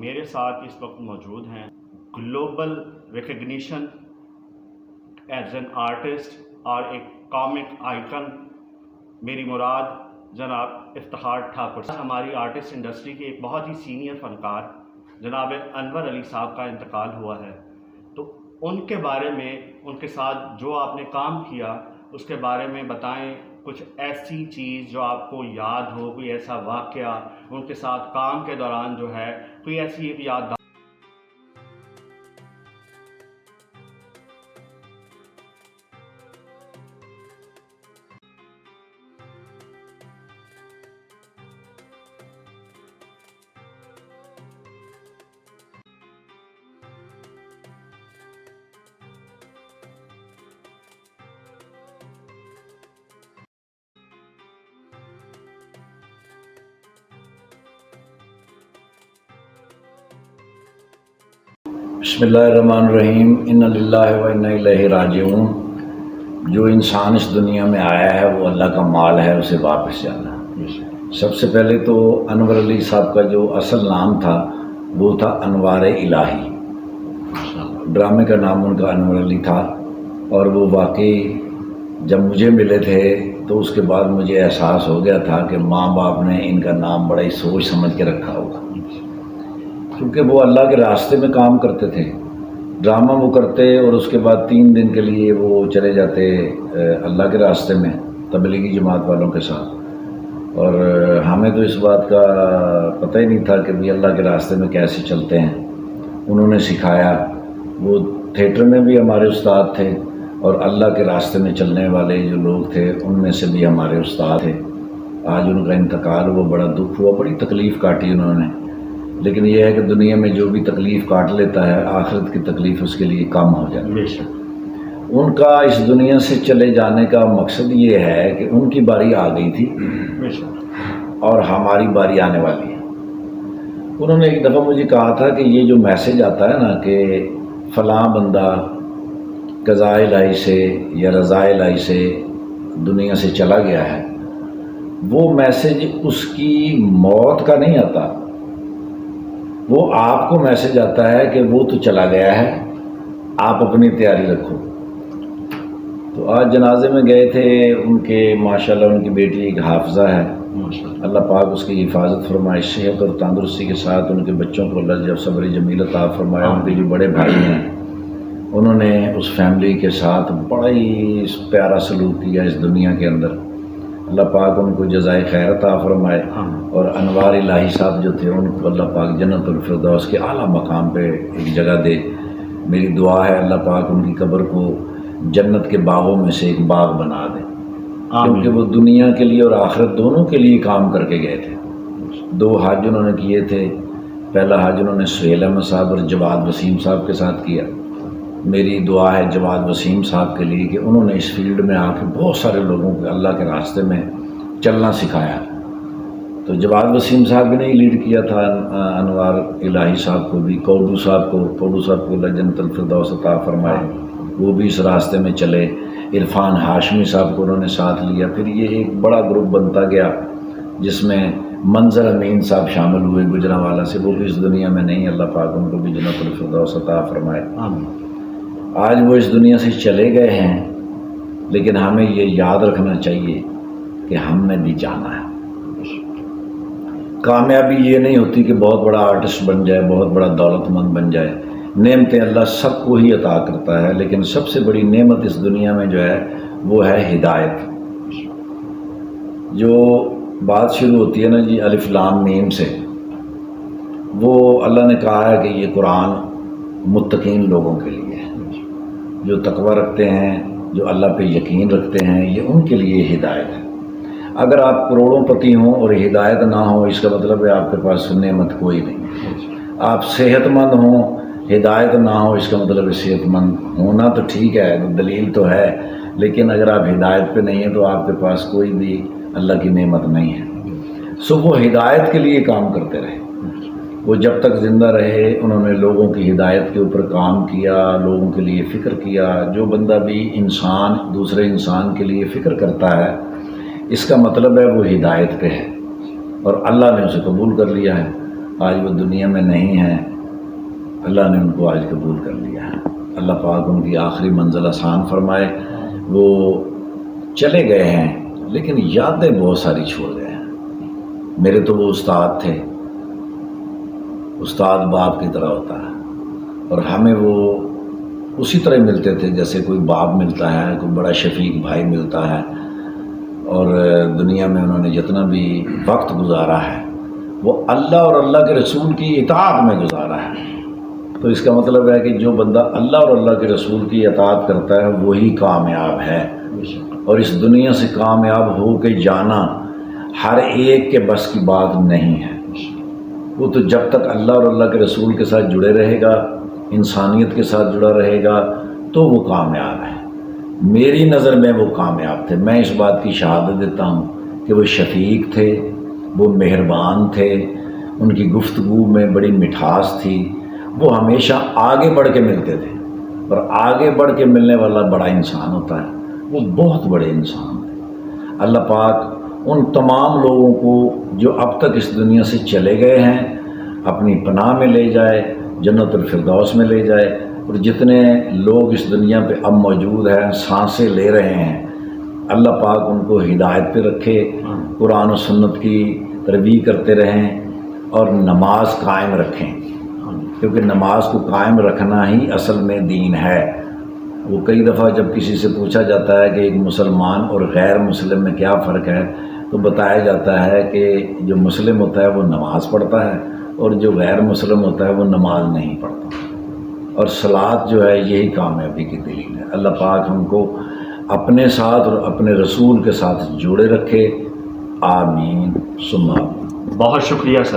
میرے ساتھ اس وقت موجود ہیں global recognition as an artist اور ایک کامک آئیکن میری مراد جناب افتخار ٹھاکر۔ ہماری آرٹسٹ انڈسٹری کے ایک بہت ہی سینئر فنکار جناب انور علی صاحب کا انتقال ہوا ہے، تو ان کے بارے میں، ان کے ساتھ جو آپ نے کام کیا اس کے بارے میں بتائیں، کچھ ایسی چیز جو آپ کو یاد ہو، کوئی ایسا واقعہ ان کے ساتھ کام کے دوران جو ہے، کوئی ایسی ایک یاد۔ بسم اللہ الرحمن الرحیم۔ ان للہ و انا الیہ راجعون۔ جو انسان اس دنیا میں آیا ہے وہ اللہ کا مال ہے، اسے واپس جانا ہے۔ سب سے پہلے تو انور علی صاحب کا جو اصل نام تھا وہ تھا انوار الہی۔ ڈرامے کا نام ان کا انور علی تھا، اور وہ واقعی جب مجھے ملے تھے تو اس کے بعد مجھے احساس ہو گیا تھا کہ ماں باپ نے ان کا نام بڑا ہی سوچ سمجھ کے رکھا ہوگا، کیونکہ وہ اللہ کے راستے میں کام کرتے تھے۔ ڈرامہ وہ کرتے اور اس کے بعد 3 دن کے لیے وہ چلے جاتے اللہ کے راستے میں تبلیغی جماعت والوں کے ساتھ، اور ہمیں تو اس بات کا پتہ ہی نہیں تھا کہ بھی اللہ کے راستے میں کیسے چلتے ہیں۔ انہوں نے سکھایا۔ وہ تھیٹر میں بھی ہمارے استاد تھے، اور اللہ کے راستے میں چلنے والے جو لوگ تھے ان میں سے بھی ہمارے استاد تھے۔ آج ان کا انتقال ہوا، بڑا دکھ ہوا، بڑی تکلیف کاٹی انہوں نے، لیکن یہ ہے کہ دنیا میں جو بھی تکلیف کاٹ لیتا ہے آخرت کی تکلیف اس کے لیے کم ہو جاتی ہے۔ ان کا اس دنیا سے چلے جانے کا مقصد یہ ہے کہ ان کی باری آ گئی تھی اور ہماری باری آنے والی ہے۔ انہوں نے ایک دفعہ مجھے کہا تھا کہ یہ جو میسج آتا ہے نا کہ فلاں بندہ قضاء الہی سے یا رضا الہی سے دنیا سے چلا گیا ہے، وہ میسج اس کی موت کا نہیں آتا، وہ آپ کو میسج آتا ہے کہ وہ تو چلا گیا ہے، آپ اپنی تیاری رکھو۔ تو آج جنازے میں گئے تھے ان کے، ماشاءاللہ ان کی بیٹی ایک حافظہ ہے، اللہ پاک اس کی حفاظت فرمائے، صحت اور تندرستی کے ساتھ ان کے بچوں کو اللہ جب صبر جمیل عطا فرمائے۔ ان کے جو بڑے بھائی ہیں انہوں نے اس فیملی کے ساتھ بڑا ہی پیارا سلوک کیا اس دنیا کے اندر، اللہ پاک ان کو جزائے خیر عطا فرمائے، اور انوار الہی صاحب جو تھے ان کو اللہ پاک جنت الفردوس کے اعلیٰ مقام پہ ایک جگہ دے۔ میری دعا ہے اللہ پاک ان کی قبر کو جنت کے باغوں میں سے ایک باغ بنا دے، کیونکہ وہ دنیا کے لیے اور آخرت دونوں کے لیے کام کر کے گئے تھے۔ 2 حج انہوں نے کیے تھے۔ پہلا حج انہوں نے سہیل احمد صاحب اور جواد وسیم صاحب کے ساتھ کیا۔ میری دعا ہے جواد وسیم صاحب کے لیے کہ انہوں نے اس فیلڈ میں آ کے بہت سارے لوگوں کو اللہ کے راستے میں چلنا سکھایا۔ تو جواد وسیم صاحب نے ہی لیڈ کیا تھا انوار الہی صاحب کو بھی، کوڈو صاحب کو اللہ جنت الفردوس عطا فرمائے، وہ بھی اس راستے میں چلے۔ عرفان ہاشمی صاحب کو انہوں نے ساتھ لیا۔ پھر یہ ایک بڑا گروپ بنتا گیا جس میں منظر امین صاحب شامل ہوئے گجرانوالہ سے، وہ بھی اس دنیا میں نہیں، اللہ پاک ان کو بھی جنت الفردوس عطا فرمائے۔ آج وہ اس دنیا سے چلے گئے ہیں، لیکن ہمیں یہ یاد رکھنا چاہیے کہ ہم نے بھی جانا ہے۔ کامیابی یہ نہیں ہوتی کہ بہت بڑا آرٹسٹ بن جائے، بہت بڑا دولت مند بن جائے۔ نعمتیں اللہ سب کو ہی عطا کرتا ہے، لیکن سب سے بڑی نعمت اس دنیا میں جو ہے وہ ہے ہدایت۔ جو بات شروع ہوتی ہے نا جی الف لام میم سے، وہ اللہ نے کہا ہے کہ یہ قرآن متقین لوگوں کے لیے ہے، جو تقوی رکھتے ہیں، جو اللہ پہ یقین رکھتے ہیں، یہ ان کے لیے ہدایت ہے۔ اگر آپ کروڑوں پتی ہوں اور ہدایت نہ ہو، اس کا مطلب ہے آپ کے پاس نعمت کوئی نہیں۔ آپ صحت مند ہوں، ہدایت نہ ہو، اس کا مطلب ہے صحت مند ہونا تو ٹھیک ہے، دلیل تو ہے، لیکن اگر آپ ہدایت پہ نہیں ہیں تو آپ کے پاس کوئی بھی اللہ کی نعمت نہیں ہے۔ سو وہ ہدایت کے لیے کام کرتے رہے۔ وہ جب تک زندہ رہے انہوں نے لوگوں کی ہدایت کے اوپر کام کیا، لوگوں کے لیے فکر کیا۔ جو بندہ بھی انسان دوسرے انسان کے لیے فکر کرتا ہے، اس کا مطلب ہے وہ ہدایت پہ ہے، اور اللہ نے اسے قبول کر لیا ہے۔ آج وہ دنیا میں نہیں ہیں، اللہ نے ان کو آج قبول کر لیا ہے۔ اللہ پاک ان کی آخری منزل آسان فرمائے۔ وہ چلے گئے ہیں لیکن یادیں بہت ساری چھوڑ گئے ہیں۔ میرے تو وہ استاد تھے، استاد باپ کی طرح ہوتا ہے، اور ہمیں وہ اسی طرح ملتے تھے جیسے کوئی باپ ملتا ہے، کوئی بڑا شفیق بھائی ملتا ہے۔ اور دنیا میں انہوں نے جتنا بھی وقت گزارا ہے وہ اللہ اور اللہ کے رسول کی اطاعت میں گزارا ہے۔ تو اس کا مطلب ہے کہ جو بندہ اللہ اور اللہ کے رسول کی اطاعت کرتا ہے وہی کامیاب ہے، اور اس دنیا سے کامیاب ہو کے جانا ہر ایک کے بس کی بات نہیں ہے۔ وہ تو جب تک اللہ اور اللہ کے رسول کے ساتھ جڑے رہے گا، انسانیت کے ساتھ جڑا رہے گا، تو وہ کامیاب ہے۔ میری نظر میں وہ کامیاب تھے۔ میں اس بات کی شہادت دیتا ہوں کہ وہ شفیق تھے، وہ مہربان تھے، ان کی گفتگو میں بڑی مٹھاس تھی، وہ ہمیشہ آگے بڑھ کے ملتے تھے، اور آگے بڑھ کے ملنے والا بڑا انسان ہوتا ہے۔ وہ بہت بڑے انسان تھے۔ اللہ پاک ان تمام لوگوں کو جو اب تک اس دنیا سے چلے گئے ہیں اپنی پناہ میں لے جائے، جنت الفردوس میں لے جائے، اور جتنے لوگ اس دنیا پہ اب موجود ہیں، سانسیں لے رہے ہیں، اللہ پاک ان کو ہدایت پہ رکھے، قرآن و سنت کی ترویج کرتے رہیں، اور نماز قائم رکھیں، کیونکہ نماز کو قائم رکھنا ہی اصل میں دین ہے۔ وہ کئی دفعہ جب کسی سے پوچھا جاتا ہے کہ ایک مسلمان اور غیر مسلم میں کیا فرق ہے، تو بتایا جاتا ہے کہ جو مسلم ہوتا ہے وہ نماز پڑھتا ہے، اور جو غیر مسلم ہوتا ہے وہ نماز نہیں پڑھتا۔ اور صلاۃ جو ہے یہی کامیابی کی دلیل ہے۔ اللہ پاک ہم کو اپنے ساتھ اور اپنے رسول کے ساتھ جوڑے رکھے، آمین ثم آمین۔ بہت شکریہ سر۔